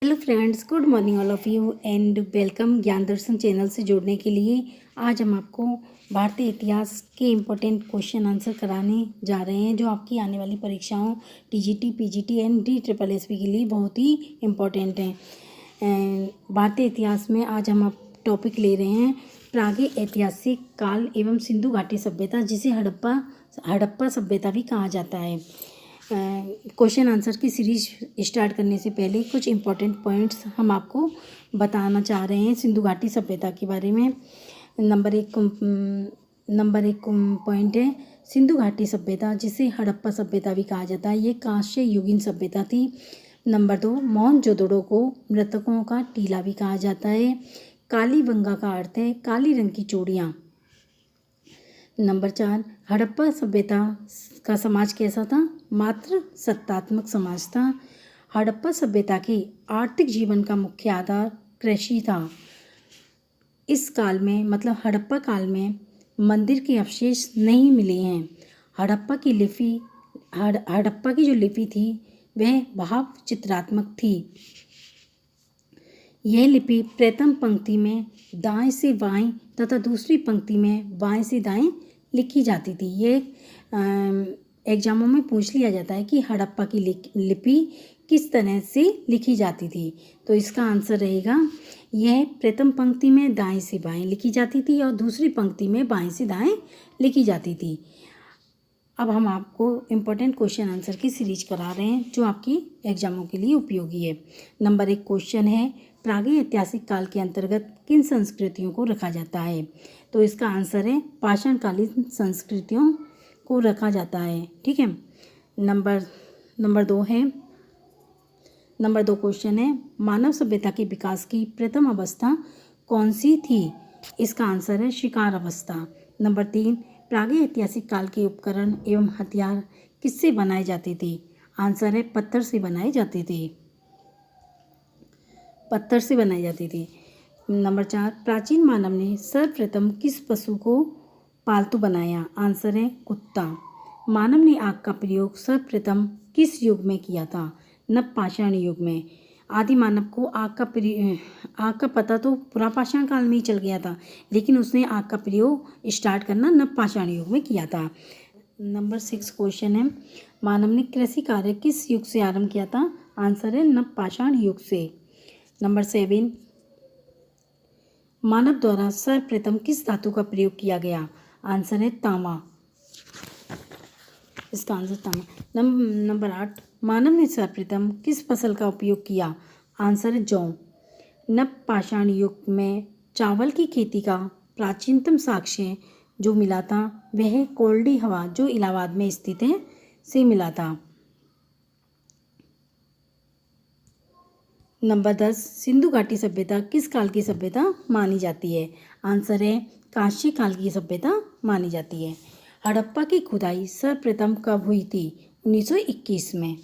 Hello friends, good morning all of you and welcome ज्ञान दर्शन channel से जुड़ने के लिए। आज हम आपको भारतीय इतिहास के इम्पोर्टेंट क्वेश्चन आंसर कराने जा रहे हैं, जो आपकी आने वाली परीक्षाओं टीजीटी, पीजीटी एंड DSSB के लिए बहुत ही इम्पोर्टेंट हैं। भारतीय इतिहास में आज हम आप टॉपिक ले रहे हैं प्रागैतिहासिक ऐतिहासिक काल एवं सिंधु घाटी सभ्यता, जिसे हड़प्पा सभ्यता भी कहा जाता है। क्वेश्चन आंसर की सीरीज स्टार्ट करने से पहले कुछ इम्पॉर्टेंट पॉइंट्स हम आपको बताना चाह रहे हैं सिंधु घाटी सभ्यता के बारे में। नंबर एक पॉइंट है सिंधु घाटी सभ्यता, जिसे हड़प्पा सभ्यता भी कहा जाता है। ये कांस्य युगीन सभ्यता थी। नंबर 2, मोहनजोदड़ो को मृतकों का टीला भी कहा जाता है। कालीबंगा का अर्थ है काली रंग की चूड़ियाँ। नंबर 4, हड़प्पा सभ्यता का समाज कैसा था? मात्र सत्तात्मक समाज था। हड़प्पा सभ्यता के आर्थिक जीवन का मुख्य आधार कृषि था। इस काल में, मतलब हड़प्पा काल में, मंदिर के अवशेष नहीं मिले हैं। हड़प्पा की जो लिपि थी वह भाव चित्रात्मक थी। यह लिपि प्रथम पंक्ति में दाएं से बाएं तथा दूसरी पंक्ति में बाएं से दाएं लिखी जाती थी। ये एग्जामों में पूछ लिया जाता है कि हड़प्पा की लिपि किस तरह से लिखी जाती थी। तो इसका आंसर रहेगा, यह प्रथम पंक्ति में दाएं से बाएं लिखी जाती थी और दूसरी पंक्ति में बाएं से दाएं लिखी जाती थी। अब हम आपको इम्पोर्टेंट क्वेश्चन आंसर की सीरीज करा रहे हैं, जो आपकी एग्जामों के लिए उपयोगी है। नंबर 1 क्वेश्चन है, प्रागैतिहासिक ऐतिहासिक काल के अंतर्गत किन संस्कृतियों को रखा जाता है? तो इसका आंसर है पाषाणकालीन संस्कृतियों को रखा जाता है। ठीक है। नंबर 2 क्वेश्चन है, मानव सभ्यता के विकास की प्रथम अवस्था कौन सी थी? इसका आंसर है शिकार अवस्था। नंबर 3, प्रागैतिहासिक ऐतिहासिक काल के उपकरण एवं हथियार किससे बनाए जाते थे? आंसर है पत्थर से बनाए जाते थे। नंबर 4, प्राचीन मानव ने सर्वप्रथम किस पशु को पालतू बनाया? आंसर है कुत्ता। मानव ने आग का प्रयोग सर्वप्रथम किस युग में किया था? नवपाषाण युग में। आदि मानव को आग का पता तो पुरापाषाण काल में ही चल गया था, लेकिन उसने आग का प्रयोग स्टार्ट करना नवपाषाण युग में किया था। नंबर 6 क्वेश्चन है, मानव ने कृषि कार्य किस युग से आरंभ किया था? आंसर है नवपाषाण युग से। नंबर 7, मानव द्वारा सर्वप्रथम किस धातु का प्रयोग किया गया? आंसर है तांबा। इसका आंसर तांबा। नंबर 8, मानव ने सर्वप्रथम किस फसल का उपयोग किया? आंसर है जौ। नवपाषाण युग में चावल की खेती का प्राचीनतम साक्ष्य जो मिला था वह कोल्डी हवा, जो इलाहाबाद में स्थित है, से मिला था। नंबर 10, सिंधु घाटी सभ्यता किस काल की सभ्यता मानी जाती है? आंसर है कांस्य काल की सभ्यता मानी जाती है। हड़प्पा की खुदाई सर्वप्रथम कब हुई थी? 1921 में।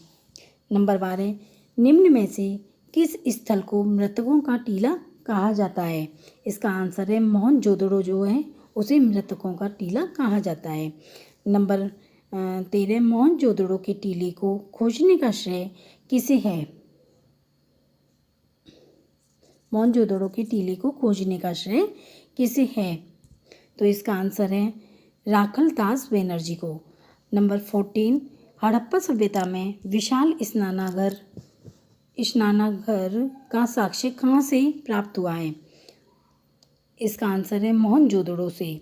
नंबर 12, निम्न में से किस स्थल को मृतकों का टीला कहा जाता है? इसका आंसर है मोहनजोदड़ो जो है उसे मृतकों का टीला कहा जाता है। नंबर 13, मोहनजोदड़ो के टीले को खोजने का श्रेय किसे है? मोहनजोदड़ो के टीले को खोजने का श्रेय किसे है? तो इसका आंसर है राखल दास बनर्जी को। नंबर 14, हड़प्पा सभ्यता में विशाल स्नानागार का साक्ष्य कहाँ से प्राप्त हुआ है? इसका आंसर है मोहनजोदड़ो से।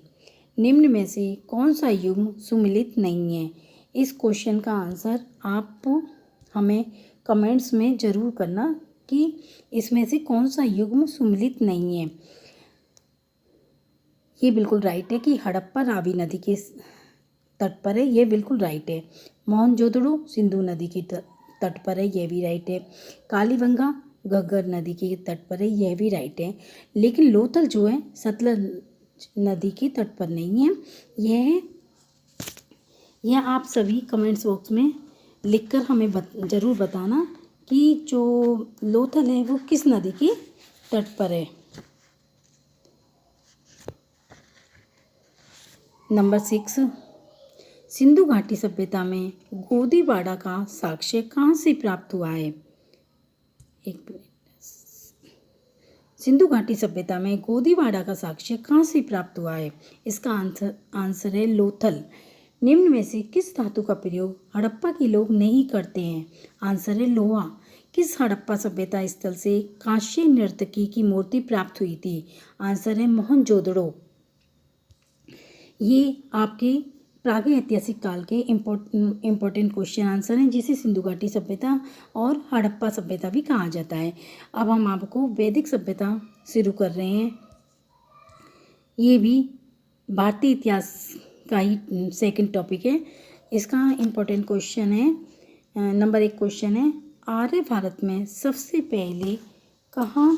निम्न में से कौन सा युग सुमिलित नहीं है? इस क्वेश्चन का आंसर आप हमें कमेंट्स में ज़रूर करना कि इसमें से कौन सा युग सुमिलित नहीं है। ये बिल्कुल राइट है कि हड़प्पा रावी नदी के तट पर है, ये बिल्कुल राइट है। मोहनजोदड़ो सिंधु नदी के तट पर है, यह भी राइट है। कालीबंगा घग्गर नदी के तट पर है, यह भी राइट है। लेकिन लोथल जो है सतलज नदी के तट पर नहीं है। यह आप सभी कमेंट्स बॉक्स में लिखकर हमें ज़रूर बताना कि जो लोथल है वो किस नदी के तट पर है। नंबर 6, सिंधु घाटी सभ्यता में गोदीबाड़ा का साक्ष्य कहाँ से प्राप्त हुआ है? एक मिनट। सिंधु घाटी सभ्यता में गोदीवाड़ा का साक्ष्य कहाँ से प्राप्त हुआ है? इसका आंसर है लोथल। निम्न में से किस धातु का प्रयोग हड़प्पा के लोग नहीं करते हैं? आंसर है लोहा। किस हड़प्पा सभ्यता स्थल से कांस्य नर्तकी की मूर्ति प्राप्त हुई थी? आंसर है मोहनजोदड़ो। ये आपके प्रागैतिहासिक काल के इम्पोर्टेंट क्वेश्चन आंसर हैं, जिसे सिंधु घाटी सभ्यता और हड़प्पा सभ्यता भी कहा जाता है। अब हम आपको वैदिक सभ्यता शुरू कर रहे हैं। ये भी भारतीय इतिहास का ही सेकंड टॉपिक है। इसका इम्पोर्टेंट क्वेश्चन है, नंबर 1 क्वेश्चन है, आर्य भारत में सबसे पहले कहाँ